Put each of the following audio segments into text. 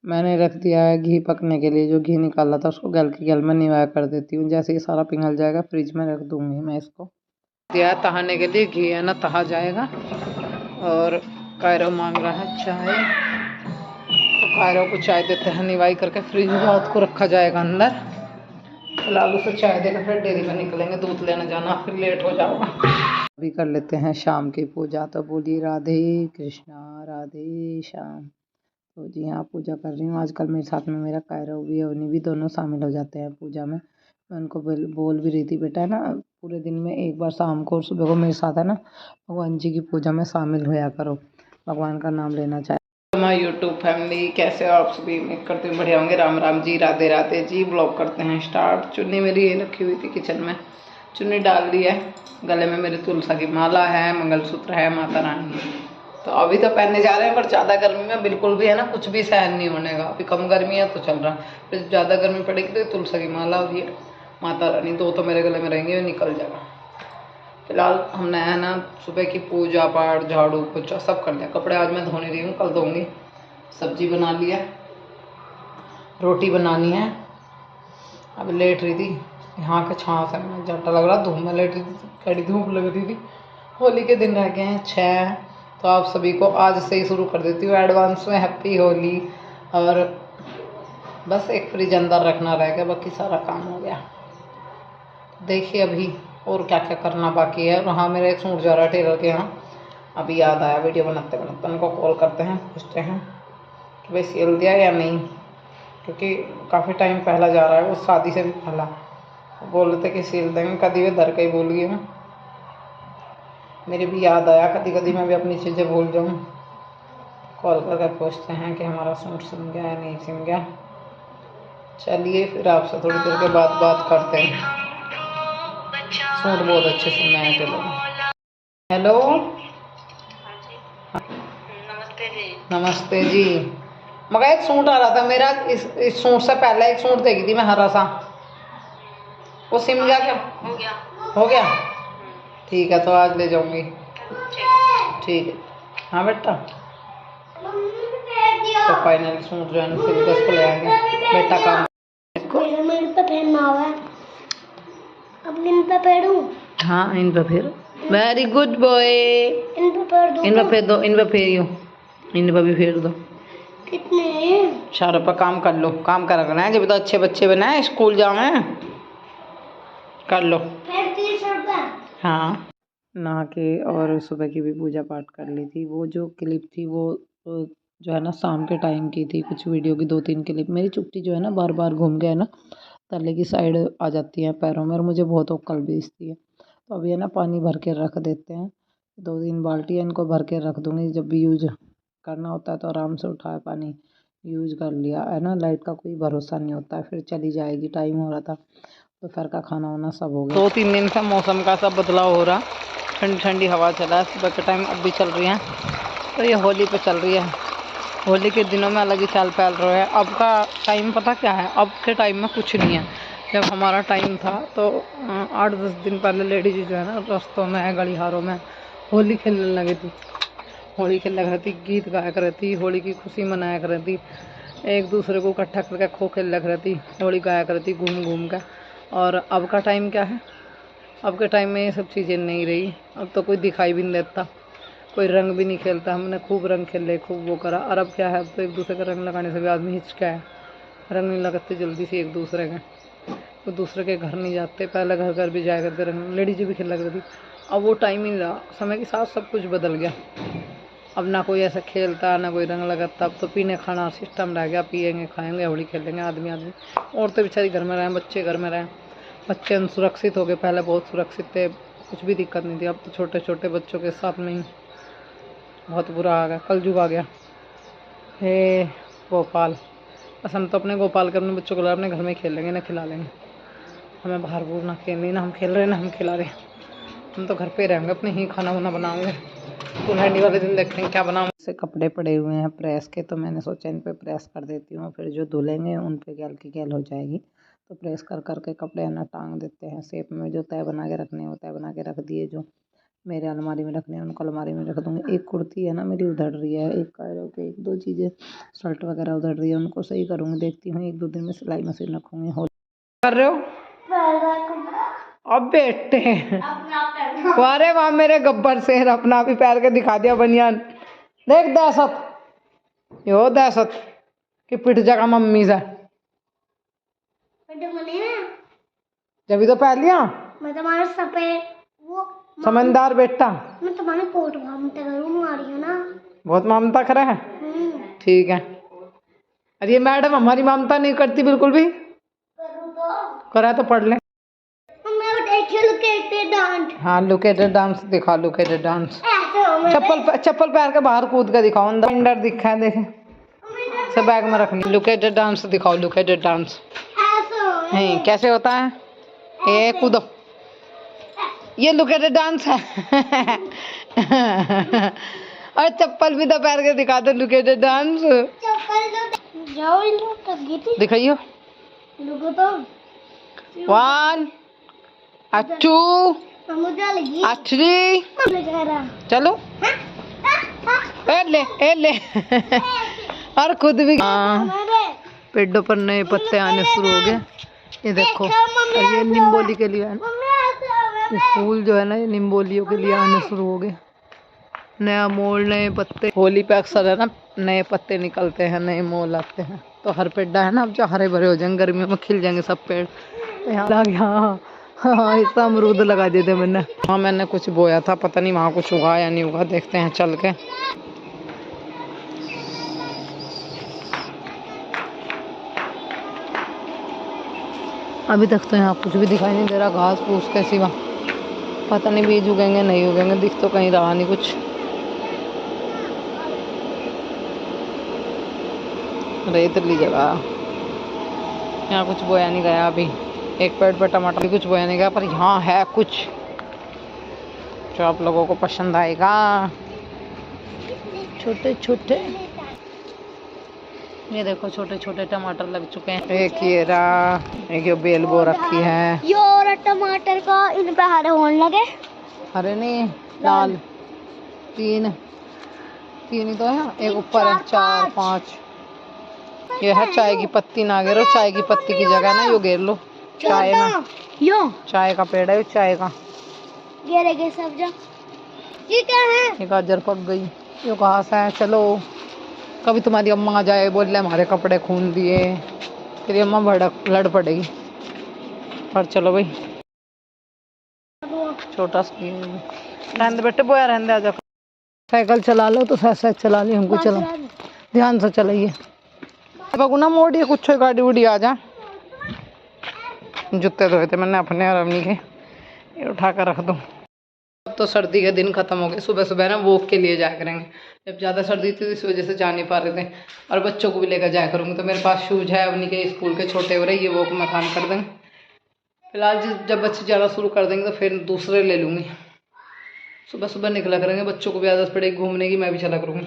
मैंने रख दिया है घी पकने के लिए। जो घी निकाला था उसको गल की गल में निवाया कर देती हूँ। जैसे ये सारा पिघल जाएगा फ्रिज में रख दूंगी मैं इसको। दिया तहाने के लिए घी है ना, तहा जाएगा। और कायरो मांग रहा है चाय, तो कायरो को चाय देते हैं। निवाई करके फ्रिज में रात को रखा जाएगा अंदर। फिलहाल उसे चाय देकर फिर डेयरी में निकलेंगे, दूध लेने जाना, फिर लेट हो जाऊंगा। अभी कर लेते हैं शाम की पूजा। तो बोलिए राधे कृष्णा राधे श्याम। तो जी हाँ, पूजा कर रही हूँ। आजकल मेरे साथ में मेरा कायरो भी अवनी भी दोनों शामिल हो जाते हैं पूजा में। मैं उनको बोल भी रही थी, बेटा है ना पूरे दिन में एक बार शाम को और सुबह को मेरे साथ है ना भगवान जी की पूजा में शामिल होया करो, भगवान का नाम लेना चाहिए। हमारी यूट्यूब फैमिली कैसे हो आप सभी? उम्मीद करते हुए बढ़िया होंगे। राम राम जी, राधे राधे जी। ब्लॉग करते हैं स्टार्ट। चुन्नी मेरी ये रखी हुई थी किचन में, चुन्नी डाल दी है। गले में मेरे तुलसा की माला है, मंगलसूत्र है, माता रानी। तो अभी तो पहनने जा रहे हैं, पर ज़्यादा गर्मी में बिल्कुल भी है ना कुछ भी सहन नहीं होने का। अभी कम गर्मी है तो चल रहा, फिर ज़्यादा गर्मी पड़ेगी तो तुलसा की माला और ये माता रानी दो तो मेरे गले में रहेंगे, वो निकल जाएगा। फिलहाल हमने है ना सुबह की पूजा पाठ झाड़ू पोछा सब कर लिया। कपड़े आज मैं धो नहीं रही हूँ, कल धोऊंगी। सब्जी बना लिया, रोटी बनानी है। अब लेट रही थी यहाँ के छाँव से, मैं झट्टा लग रहा, धूप में लेट रही थी, कड़ी धूप लग रही थी। होली के दिन रह गए हैं 6, तो आप सभी को आज से ही शुरू कर देती हूँ एडवांस में हैप्पी होली। और बस एक फ्रिज अंदर रखना रह गया, बाकी सारा काम हो गया। देखिए अभी और क्या क्या करना बाकी है। और हाँ, मेरा एक सूट जा रहा है टेलर के यहाँ, अभी याद आया वीडियो बनाते बनाते उनको कॉल करते हैं, पूछते हैं कि भाई सिल दिया या नहीं, क्योंकि काफ़ी टाइम पहला जा रहा है, वो शादी से भी पहला। बोल रहे थे कि सिल देंगे, कभी वे दर का ही बोल गई मैं। मेरे भी याद आया, कभी कभी मैं भी अपनी चीज़ें भूल जाऊँ। कॉल करके पूछते हैं कि हमारा सूट सिल गया या नहीं सिल गया। चलिए फिर आपसे थोड़ी देर के बाद बात करते हैं। सूट बहुत अच्छे से मैं टेलर। हेलो, नमस्ते जी। नमस्ते जी। मगर एक सूट आ रहा था मेरा, इस सूट से पहले एक सूट देखी थी मैं हरा सा, वो सिम गया क्या? हो गया। हो गया, ठीक है, तो आज ले जाऊंगी। ठीक है, हाँ बेटा। तो फाइनल सूट जो है ना सिल के उसको ले आएंगे। बेटा काम पे पहनना हुआ है, अब इन पे पहनूं? हाँ इन पे फेरो। Very good boy. इन पे फेर दो, इन पे फेर दो, इन पे फेरियो, इन पे भी फेर दो। कितने? 4 रुपये। काम कर लो, काम कर रखना है, जब तो अच्छे बच्चे बनाए स्कूल जावे, कर लो। फिर 30 रुपये। हाँ, नहा के और सुबह की भी पूजा पाठ कर ली थी। वो जो क्लिप थी वो जो है ना शाम के टाइम की थी, कुछ वीडियो की 2-3 क्लिप। मेरी चुट्टी जो है ना बार बार घूम के है ना तले की साइड आ जाती है पैरों में, और मुझे बहुत ओक्कल बेचती है। तो अभी है ना पानी भर के रख देते हैं, 2-3 बाल्टी है, इनको भर के रख दूँगी। जब भी यूज करना होता है तो आराम से उठाया पानी यूज कर लिया, है ना। लाइट का कोई भरोसा नहीं होता है, फिर चली जाएगी। टाइम हो रहा था, दोपहर का खाना वाना सब हो गया। 2-3 दिन से मौसम का सब बदलाव हो रहा, ठंडी ठंडी हवा चला है सुबह के टाइम, अब भी चल रही है। तो ये होली पे चल रही है, होली के दिनों में अलग ही चाल पहल रहा है। अब का टाइम पता क्या है, अब के टाइम में कुछ नहीं है। जब हमारा टाइम था तो 8-10 दिन पहले लेडीज जो है ना रास्तों में गलिहारों में होली खेलने लगी थी। होली खेलने लग रही थी, गीत गाया कर रही थी, होली की खुशी मनाया कर रही थी, एक दूसरे को इकट्ठा करके खो खेल लग रही थी, होली गाया कर रही थी घूम घूम कर। और अब का टाइम क्या है, अब के टाइम में ये सब चीज़ें नहीं रही। अब तो कोई दिखाई भी नहीं देता, कोई रंग भी नहीं खेलता। हमने खूब रंग खेले, खूब वो करा। और अब क्या है, अब तो एक दूसरे का रंग लगाने से भी आदमी हिचका है, रंग नहीं लगाते जल्दी से एक दूसरे के, तो दूसरे के घर नहीं जाते। पहले घर घर भी जाया करते, रंग लेडीज भी खेल लग थी। अब वो टाइम ही नहीं रहा, समय के साथ सब कुछ बदल गया। अब ना कोई ऐसा खेलता, ना कोई रंग लगाता। अब तो पीने खाना सिस्टम रह गया, पिएंगे खाएंगे होली खेलेंगे आदमी आदमी। औरतें बेचारी घर में रहें, बच्चे घर में रहें। बच्चे सुरक्षित हो गए, पहले बहुत सुरक्षित थे, कुछ भी दिक्कत नहीं थी। अब तो छोटे छोटे बच्चों के साथ में ही बहुत बुरा आ गया, कलयुग आ गया। हे गोपाल, बस हम तो अपने गोपाल के अपने बच्चों को अपने घर में खेलेंगे, ना खिला लेंगे। हमें बाहर बूर ना खेलनी, ना हम खेल रहे हैं ना हम खिला रहे हैं। हम तो घर पे रहेंगे, अपने ही खाना वाना बनाएंगे। दुल्हनी वाले दिन देखते हैं क्या बनाऊँ। से कपड़े पड़े हुए हैं प्रेस के, तो मैंने सोचा इन पे प्रेस कर देती हूँ, फिर जो धुलेंगे उन पे गैल की गैल हो जाएगी। तो प्रेस कर करके कपड़े ना टांग देते हैं शेप में, जो तय बना के रखने होता है बना के रख दिए। जो मेरे अलमारी में रखने हैं उनको अलमारी में रख दूँगी। एक कुर्ती है ना मेरी उधड़ रही है, एक कायरों के 1-2 चीज़ें शर्ट वगैरह उधड़ रही है, उनको सही करूँगी। देखती हूँ 1-2 दिन में सिलाई मशीन रखूँगी। हो कर रहे हो अब बेटे? अरे वहाँ मेरे गब्बर शेर अपना भी पैर के दिखा दिया बनियान। देख दहशत, यो दहशत कि पिट जाएगा मम्मी से। जब तो पहन लिया मैं तुम्हारा सफेद वो समझदार बेटा, मैं तुम्हारे कोट ममता करूँ आ रही हूँ ना, बहुत ममता करे है। ठीक है। अरे ये मैडम हमारी ममता नहीं करती बिल्कुल भी। करा तो पढ़ ले। हाँ लुक एट द डांस दिखा, लुक एट द डांस। चप्पल पैर के बाहर कूद के दिखाओ, अंदर दिखा है देखे सब बैग में रखनी। लुक एट द डांस दिखाओ, लुक एट द डांस। कैसे होता है ये? कूदो। ये लुक एट द डांस है। और चप्पल भी तो पैर के दिखा दो, लुक एट द डांस। दिखाइयो। 1 2 3 चलो। ए ले और खुद भी पेड़ों पर नए पत्ते आने शुरू हो गए। ये देखो, ये निम्बोली के लिए ये फूल जो है ना, ये निम्बोलियों के लिए आने शुरू हो गए। नया मोल, नए पत्ते। होली पे अक्सर है ना नए पत्ते निकलते हैं, नए मोल आते हैं। तो हर पेड़ा है ना अब जो हरे भरे हो जाएंगे, गर्मियों में खिल जाएंगे सब पेड़। यहाँ लग गया। हाँ इतना अमरूद लगा दिए थे मैंने। हाँ मैंने कुछ बोया था, पता नहीं वहाँ कुछ उगा या नहीं उगा, देखते हैं चल के। अभी तक तो यहाँ कुछ भी दिखाई नहीं दे रहा, घास फूस के सिवा। पता नहीं बीज उगेंगे नहीं उगेंगे, दिख तो कहीं रहा नहीं कुछ। रेतली जगह, यहाँ कुछ बोया नहीं गया अभी। एक पेड़ पर टमाटर भी कुछ बोया नहीं गया, पर यहाँ है कुछ जो आप लोगों को पसंद आएगा। छोटे छोटे, ये देखो छोटे छोटे टमाटर लग चुके हैं। एक ये रहा, एक ये बेल बो रखी है। ये और टमाटर का इन पे हरे होने लगे। हरे नहीं लाल। तीन ही तो है, एक ऊपर है। 4 5। ये है चाय की पत्ती, ना घेरो। चाय की पत्ती की जगह ना यो घेर लो। चाय ना, यो चाय का पेड़ है, चाय का। घेरेगे सब जा। ये क्या है? ये गाजर पक गई। ये घास है। चलो कभी तुम्हारी अम्मा आ जाए, बोल ले हमारे कपड़े खून दिए, तेरी अम्मा भड़क लड़ पड़ेगी। पर चलो भाई, छोटा सा रहने बेटे, बोया रहने आ जाओ। साइकिल चला लो तो सह चला ली, हमको चलो ध्यान से चलाइए। बगुना मोड़िए कुछ गाड़ी उड़ी आ जा। जूते धोए थे मैंने अपने और अम्मी के, ये उठा कर रख दूँ। अब तो सर्दी के दिन खत्म हो गए, सुबह सुबह ना वॉक के लिए जाया करेंगे। जब ज़्यादा सर्दी थी तो इस वजह से जा नहीं पा रहे थे, और बच्चों को भी लेकर जाया करूँगी। तो मेरे पास शूज़ है अपनी के, स्कूल के छोटे हो रहे, ये वॉक में काम कर देंगे। फिलहाल जब बच्चे ज़्यादा शुरू कर देंगे तो फिर दूसरे ले लूँगी। सुबह सुबह निकला करेंगे, बच्चों को भी आदत पड़ेगी घूमने की, मैं भी चला करूँगी।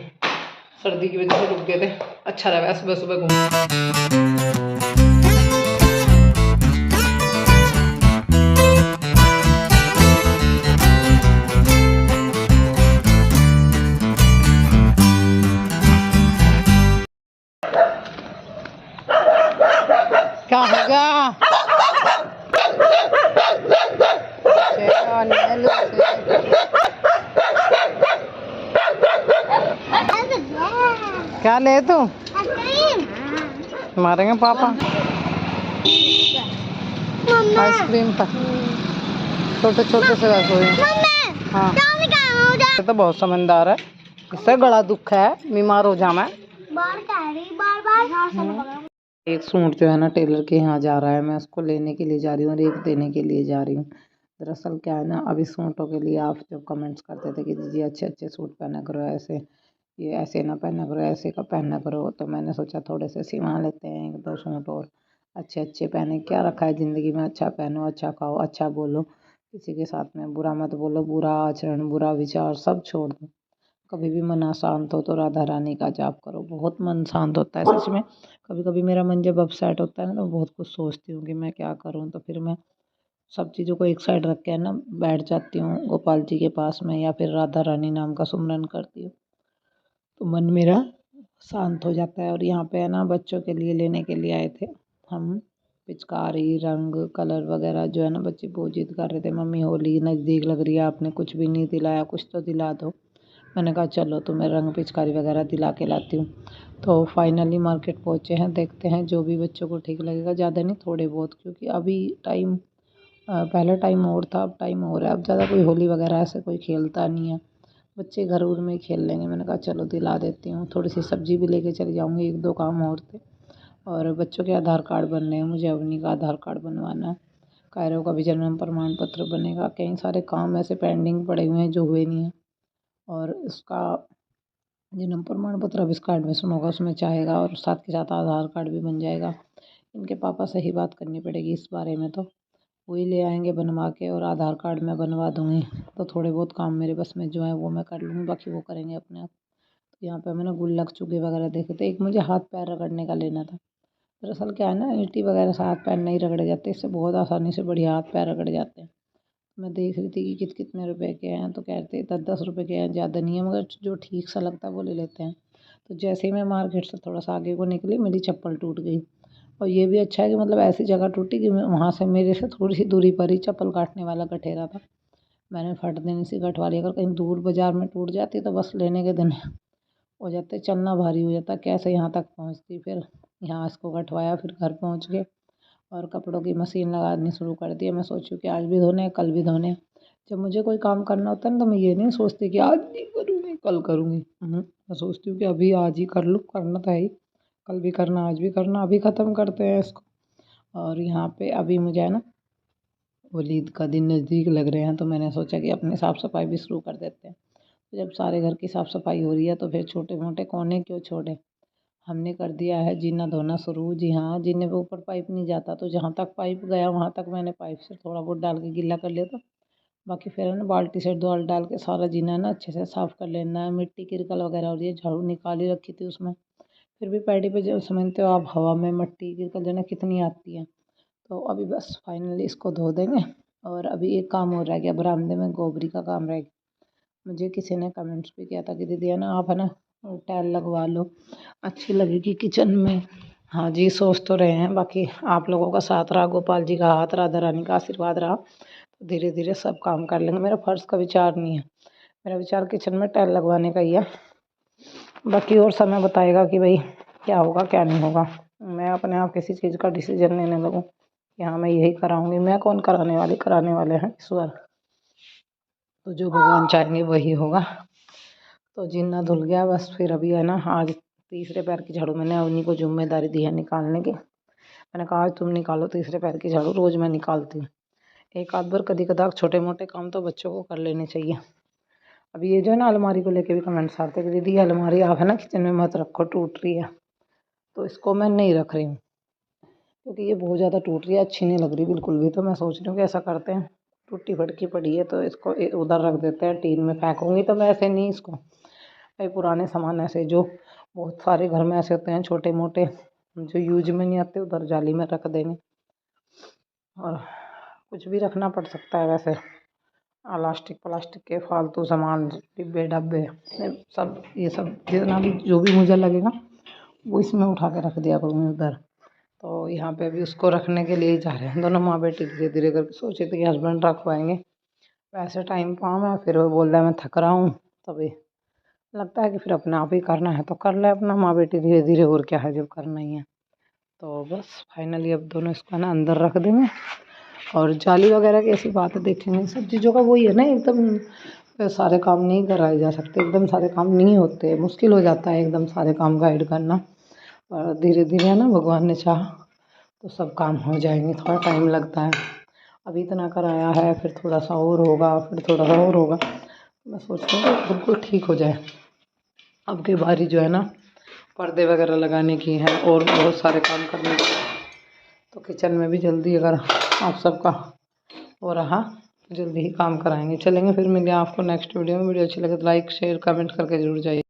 सर्दी की वजह से रुक गए थे, अच्छा लगा सुबह सुबह घूमने। क्या हो गया? क्या ले तू? मारेंगे पापा आइसक्रीम पर। छोटे छोटे से रसोई। हाँ ये तो बहुत समझदार है, इससे बड़ा दुख है, बीमार हो जा मैं। एक सूट जो है ना टेलर के यहाँ जा रहा है, मैं उसको लेने के लिए जा रही हूँ और एक देने के लिए जा रही हूँ। दरअसल क्या है ना, अभी सूटों के लिए आप जब कमेंट्स करते थे कि दीदी अच्छे अच्छे सूट पहना करो, ऐसे ये ऐसे ना पहना करो, ऐसे का पहना करो, तो मैंने सोचा थोड़े से सिलवा लेते हैं 1-2 सूट और अच्छे अच्छे पहने। क्या रखा है ज़िंदगी में, अच्छा पहनो, अच्छा खाओ, अच्छा बोलो, किसी के साथ में बुरा मत बोलो, बुरा आचरण, बुरा विचार सब छोड़ दो। कभी भी मन अशांत हो तो राधा रानी का जाप करो, बहुत मन शांत होता है सच में। कभी कभी मेरा मन जब अपसेट होता है ना तो बहुत कुछ सोचती हूँ कि मैं क्या करूँ, तो फिर मैं सब चीज़ों को एक साइड रख के है ना बैठ जाती हूँ गोपाल जी के पास में, या फिर राधा रानी नाम का सुमरन करती हूँ, तो मन मेरा शांत हो जाता है। और यहाँ पे है ना बच्चों के लिए लेने के लिए आए थे हम पिचकारी, रंग, कलर वगैरह जो है ना, बच्चे बहुत जिद कर रहे थे, मम्मी होली नज़दीक लग रही है, आपने कुछ भी नहीं दिलाया, कुछ तो दिला दो। मैंने कहा चलो तुम्हें रंग पिचकारी वगैरह दिला के लाती हूँ। तो फाइनली मार्केट पहुँचे हैं, देखते हैं जो भी बच्चों को ठीक लगेगा, ज़्यादा नहीं थोड़े बहुत, क्योंकि अभी टाइम पहले टाइम और था, अब टाइम और है, अब ज़्यादा कोई होली वगैरह ऐसे कोई खेलता नहीं है, बच्चे घर उर में ही खेल लेंगे। मैंने कहा चलो दिला देती हूँ, थोड़ी सी सब्जी भी लेके चली जाऊँगी, एक दो काम और थे। और बच्चों के आधार कार्ड बनने हैं, मुझे अवनी का आधार कार्ड बनवाना है, कायरों का भी जन्म प्रमाण पत्र बनेगा, कई सारे काम ऐसे पेंडिंग पड़े हुए हैं जो हुए नहीं हैं। और इसका जन्म प्रमाण पत्र अब इसका एडमिशन होगा उसमें चाहेगा, और साथ के साथ आधार कार्ड भी बन जाएगा। इनके पापा से ही बात करनी पड़ेगी इस बारे में, तो वही ले आएंगे बनवा के, और आधार कार्ड मैं बनवा दूँगी। तो थोड़े बहुत काम मेरे बस में जो है वो मैं कर लूँगी, बाकी वो करेंगे अपने आप। तो यहाँ पे हमें ना गुल्लक चुगे वगैरह देखे थे, एक मुझे हाथ पैर रगड़ने का लेना था। दरअसल क्या है ना, ईंटी वगैरह से हाथ पैर नहीं रगड़े जाते, इससे बहुत आसानी से बढ़िया हाथ पैर रगड़ जाते हैं। मैं देख रही थी कि कितने रुपए के हैं, तो कहते हैं 10-10 रुपए के हैं, ज़्यादा नहीं है, मगर जो ठीक सा लगता है वो ले लेते हैं। तो जैसे ही मैं मार्केट से थोड़ा सा आगे को निकली, मेरी चप्पल टूट गई। और ये भी अच्छा है कि मतलब ऐसी जगह टूटी कि वहाँ से मेरे से थोड़ी सी दूरी पर ही चप्पल काटने वाला गठेरा था, मैंने फट देनी सी कटवा ली। अगर कहीं दूर बाजार में टूट जाती तो बस लेने के दिन हो जाते, चलना भारी हो जाता, कैसे यहाँ तक पहुँचती। फिर यहाँ इसको कटवाया, फिर घर पहुँच गए और कपड़ों की मशीन लगानी शुरू कर दी। मैं सोचूँ कि आज भी धोने कल भी धोने। जब मुझे कोई काम करना होता है ना, तो मैं ये नहीं सोचती कि आज नहीं करूँगी कल करूँगी, मैं सोचती हूँ कि अभी आज ही कर लूँ, करना तो है ही, कल भी करना आज भी करना, अभी ख़त्म करते हैं इसको। और यहाँ पे अभी मुझे है ना होली का दिन नज़दीक लग रहे हैं, तो मैंने सोचा कि अपनी साफ़ सफाई भी शुरू कर देते हैं। तो जब सारे घर की साफ़ सफाई हो रही है तो फिर छोटे मोटे कोने क्यों छोड़े। हमने कर दिया है जीना धोना शुरू। जी हाँ, जीने पे ऊपर पाइप नहीं जाता, तो जहाँ तक पाइप गया वहाँ तक मैंने पाइप से थोड़ा बहुत डाल के गीला कर लिया था। बाकी फिर है ना बाल्टी से डोल डाल के सारा जीना है ना अच्छे से साफ़ कर लेना है। मिट्टी किरकल वगैरह हो रही है, झाड़ू निकाल ही रखी थी उसमें, फिर भी पैडी पे जो समझते हो आप, हवा में मिट्टी किरकल जो है ना कितनी आती है। तो अभी बस फाइनली इसको धो देंगे। और अभी एक काम और रह गया, बरामदे में गोबरी का काम रह गया। मुझे किसी ने कमेंट्स भी किया था कि दीदी है ना आप है ना टाइल लगवा लो, अच्छी लगेगी किचन में। हाँ जी, सोच तो रहे हैं, बाकी आप लोगों का साथ रहा, गोपाल जी का हाथ, राधा रानी का आशीर्वाद रहा, तो धीरे धीरे सब काम कर लेंगे। मेरा फर्श का विचार नहीं है, मेरा विचार किचन में टाइल लगवाने का ही है। बाकी और समय बताएगा कि भाई क्या होगा क्या नहीं होगा। मैं अपने आप किसी चीज़ का डिसीजन लेने लगूँ कि हाँ मैं यही कराऊंगी, मैं कौन कराने वाले हैं ईश्वर, तो जो भगवान चाहेंगे वही होगा। तो जीना धुल गया बस, फिर अभी है ना आज तीसरे पैर की झाड़ू मैंने अवनी को जिम्मेदारी दी है निकालने की। मैंने कहा आज तुम निकालो तीसरे पैर की झाड़ू, रोज़ मैं निकालती हूँ। एक आध बार कभी कदार छोटे मोटे काम तो बच्चों को कर लेने चाहिए। अभी ये जो है ना अलमारी को लेके भी कमेंट्स आते हैं कि दीदी अलमारी आप है ना किचन में मत रखो, टूट रही है। तो इसको मैं नहीं रख रही हूँ, क्योंकि ये बहुत ज़्यादा टूट रही है, अच्छी नहीं लग रही बिल्कुल भी। तो मैं सोच रही हूँ कि ऐसा करते हैं, टूटी फटकी पड़ी है तो इसको उधर रख देते हैं, टीन में फेंकूँगी तो वैसे नहीं इसको। भाई पुराने सामान ऐसे जो बहुत सारे घर में ऐसे होते हैं छोटे मोटे जो यूज में नहीं आते, उधर जाली में रख देंगे। और कुछ भी रखना पड़ सकता है वैसे, प्लास्टिक प्लास्टिक के फालतू सामान, डिब्बे डब्बे सब, ये सब जितना भी जो भी मुझे लगेगा वो इसमें उठा के रख दिया करूँगी उधर। तो यहाँ पे अभी उसको रखने के लिए ही जा रहे हैं दोनों माँ बेटी, धीरे धीरे करके। सोचे थे कि हस्बैंड रखवाएंगे, वैसे टाइम पाम है, फिर वो बोल रहा है मैं थक रहा हूँ, तभी लगता है कि फिर अपने आप ही करना है तो कर ले अपना माँ बेटी धीरे धीरे, और क्या है जब करना ही है। तो बस फाइनली अब दोनों इसको ना अंदर रख देंगे। और जाली वगैरह की ऐसी बात देखेंगे, सब चीज़ों का वही है ना, एकदम सारे काम नहीं कराए जा सकते, एकदम सारे काम नहीं होते, मुश्किल हो जाता है एकदम सारे काम गाइड करना। और धीरे धीरे ना भगवान ने चाहा तो सब काम हो जाएंगे, थोड़ा टाइम लगता है। अभी इतना कराया है, फिर थोड़ा सा और होगा, फिर थोड़ा सा और होगा। मैं सोचती हूँ कि बिल्कुल ठीक हो जाए। अब की बारी जो है ना पर्दे वगैरह लगाने की है और बहुत सारे काम करने के, तो किचन में भी जल्दी अगर आप सबका हो रहा जल्दी ही काम कराएंगे। चलेंगे फिर मिलेंगे आपको नेक्स्ट वीडियो में। वीडियो अच्छी लगे तो लाइक शेयर कमेंट करके जरूर जाइए।